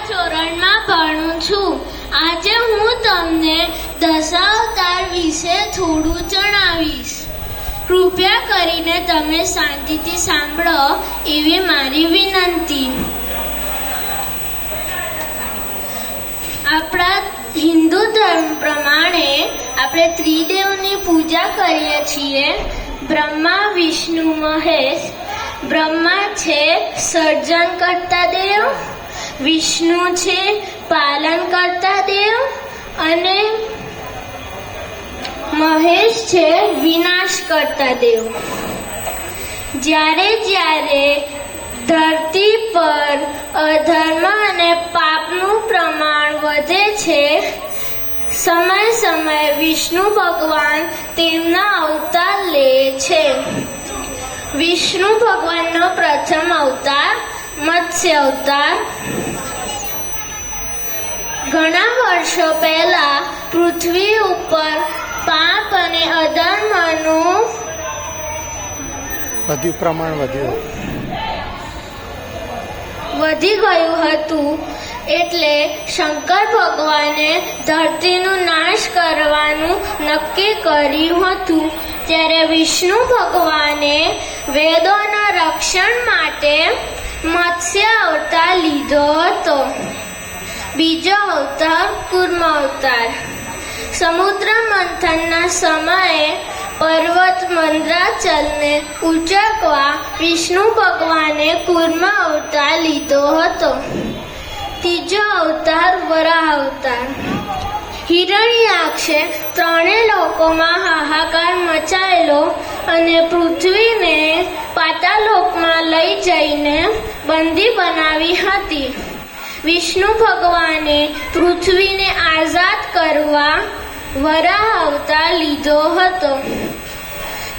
ધોરણમાં ભણું છું. આજે હું તમને દશાવતાર વિશે થોડું જણાવીશ. કૃપયા કરીને તમે શાંતિથી સાંભળો એવી મારી વિનંતી. આપણા હિન્દુ ધર્મ પ્રમાણે આપણે ત્રિદેવની પૂજા કરીએ છીએ. બ્રહ્મા, વિષ્ણુ, મહેશ. બ્રહ્મા છે સર્જન કરતા દેવ, વિષ્ણુ છે પાલન કરતા દેવ અને મહેશ છે વિનાશ કરતા દેવ. જ્યારે ધરતી પર અધર્મ અને પાપનું પ્રમાણ વધે છે, સમયે વિષ્ણુ ભગવાન તેમના અવતાર લે છે. વિષ્ણુ ભગવાનનો પ્રથમ અવતાર મત્સ્ય અવતાર. ઘણા વર્ષો પહેલા પૃથ્વી ઉપર પાપ અને અધર્મનું પ્રમાણ વધી ગયું હતું. એટલે શંકર ભગવાને ધરતીનો નાશ કરવાનું નક્કી કર્યું હતું. ત્યારે વિષ્ણુ ભગવાને વેદોના રક્ષણ માટે મત્સ્ય અવતાર લીધો હતો. બીજો અવતાર કૂર્મ અવતાર. સમુદ્ર મંથનના સમયે પર્વત મંદરાચલને ઉચકવા વિષ્ણુ ભગવાને કૂર્મ અવતાર લીધો હતો. ત્રીજો અવતાર વરાહ અવતાર. હિરણ્યાક્ષે ત્રણેય લોકોમાં હાહાકાર મચાયેલો અને પૃથ્વીને પાતાલોકમાં લઈ જઈને બંદી બનાવી હતી. વિષ્ણુ ભગવાને પૃથ્વીને આઝાદ કરવા વરાહ અવતાર લીધો હતો.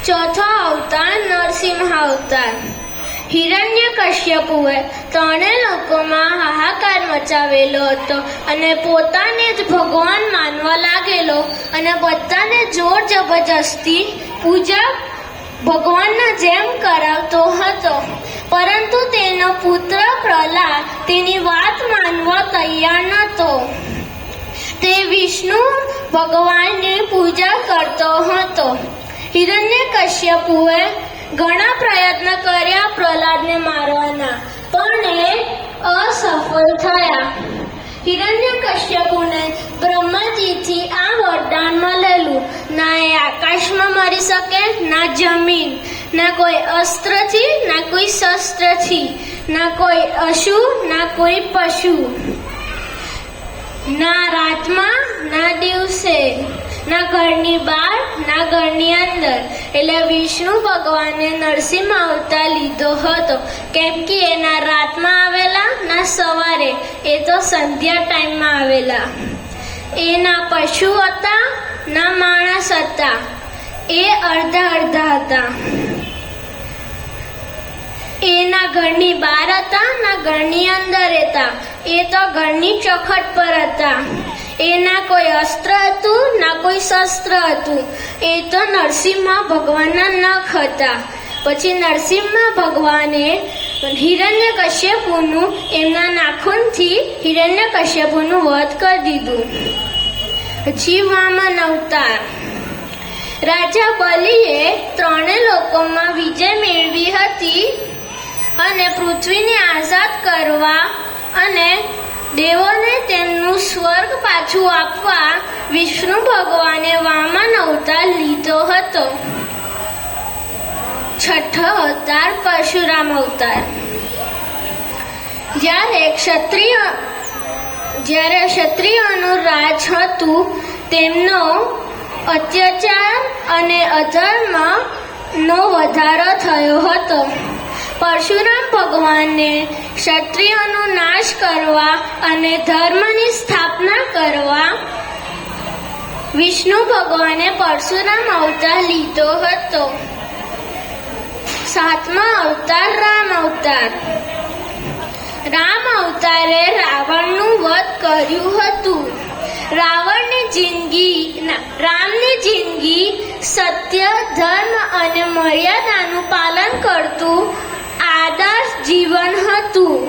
ચોથો અવતાર નરસિંહ અવતાર. હિરણ્યકશ્યપુએ ત્રણેય લોકોમાં હાહાકાર મચાવેલો હતો અને પોતાને જ ભગવાન માનવા લાગેલો અને બધાને જોર જબરજસ્તી પૂજા ભગવાનના જેમ કરાવતો હતો. પરંતુ તેનો પુત્ર પ્રહલાદ તેની વાત માનવા તૈયાર નહોતો. તે વિષ્ણુ ભગવાનની પૂજા કરતો હતો. હિરણ્યકશ્યપુએ ઘણા પ્રયત્ન કર્યા પ્રહલાદને મારવાના, પણ એ અસફળ થયા. હિરણ્યકશ્યપુને બ્રહ્માજીથી આ વરદાન મળેલું: ના એ આકાશમાં મરી શકે, ના જમીન, ના કોઈ અસ્ત્રથી, ના કોઈ શસ્ત્રથી, ના કોઈ અસુર, ના કોઈ પશુ, ના રાતમાં, ના દિવસે, ના ઘરની બહાર, ના ઘરની અંદર. એટલે વિષ્ણુ ભગવાને નરસિંહ અવતાર લીધો હતો, કેમ કે એના રાતમાં આવેલા, ના સવારે, એ તો સંધ્યા ટાઈમમાં આવેલા. એ ના પશુ હતા, ના માણસ હતા, એ અડધા હતા. એ ના ઘરની બહાર હતા, ના ઘરની અંદર હતા, એ તો ઘરની ચોખટ પર હતા. એના કોઈ અસ્ત્ર હતું, ના કોઈ શસ્ત્ર હતું, એ તો નરસિંહ ભગવાનના નખ હતા. પછી નરસિંહ ભગવાને હિરણ્યકશ્યપુનું એમના નાખૂનથી હિરણ્યકશ્યપુનું વધ કરી દીધું. પછી વામન અવતાર. રાજા બલિએ ત્રણેય લોકોમાં વિજય મેળવી હતી અને પૃથ્વીને આઝાદ કરવા અને દેવોને તેમનું સ્વર્ગ પાછું આપવા વિષ્ણુ ભગવાને વામન અવતાર લીધો હતો. છઠ્ઠો અવતાર પરશુરામ અવતાર. જ્યારે ક્ષત્રિયોનું રાજ હતું, તેમનો અત્યાચાર અને અધર્મનો વધારો થયો હતો. પરશુરામ ભગવાને ક્ષત્રિયોનો નાશ કરવા અને ધર્મની સ્થાપના કરવા વિષ્ણુ ભગવાને પરશુરામ અવતાર લીધો હતો. સાતમો અવતાર રામ અવતાર. રામ અવતારે રાવણનું વધ કર્યું હતું. રામની જિંદગી સત્ય, ધર્મ અને મર્યાદાનું પાલન કરતું આદર્શ જીવન હતું.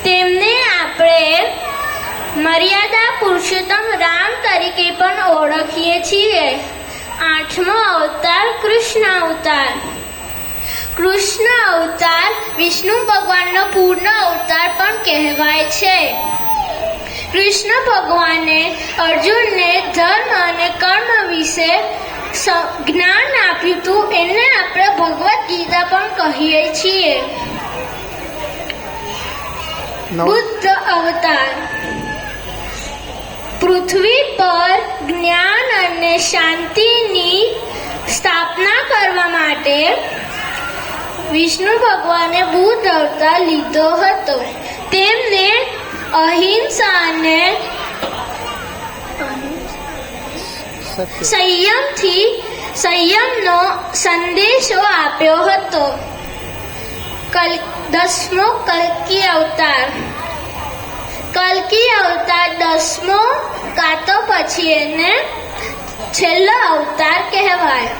તેમને આપણે મર્યાદા પુરુષોત્તમ રામ તરીકે પણ ઓળખીએ છીએ. 8મો અવતાર કૃષ્ણ અવતાર. કૃષ્ણ અવતાર વિષ્ણુ ભગવાનનો પૂર્ણ અવતાર પણ કહેવાય છે. કૃષ્ણ ભગવાને અર્જુનને ધર્મ અને કર્મ વિશે જ્ઞાન આપ્યું હતું. એને આપણે ભગવદ્ ગીતા પણ કહીએ છીએ. બુદ્ધ અવતાર. પૃથ્વી પર જ્ઞાન અને શાંતિની સ્થાપના કરવા માટે વિષ્ણુ ભગવાને બુદ્ધ અવતાર લીધો હતો. તેમને અહિંસાને સંયમનો સંદેશો આપ્યો હતો. 10મો કલ્કી અવતાર. કલ્કી અવતાર 10મો કાં તો પછી એને છેલ્લો અવતાર કહેવાય.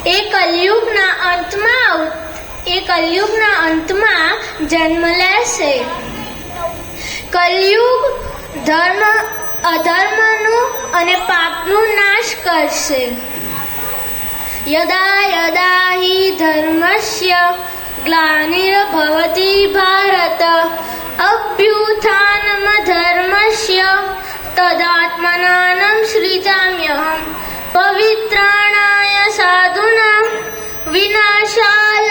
એ કલયુગના અંતમાં જન્મ લેશે. કલયુગ અધર્મનું અને પાપનું નાશ કરશે. યદા યદા હિ ધર્મસ્ય ગ્લાનિર્ભવતિ ભારત અભ્યુત્થાનમ ધર્મસ્ય તદાત્મનાનં સૃજામ્યહં પવિત્રાણાય સાધુનાં વિનાશાય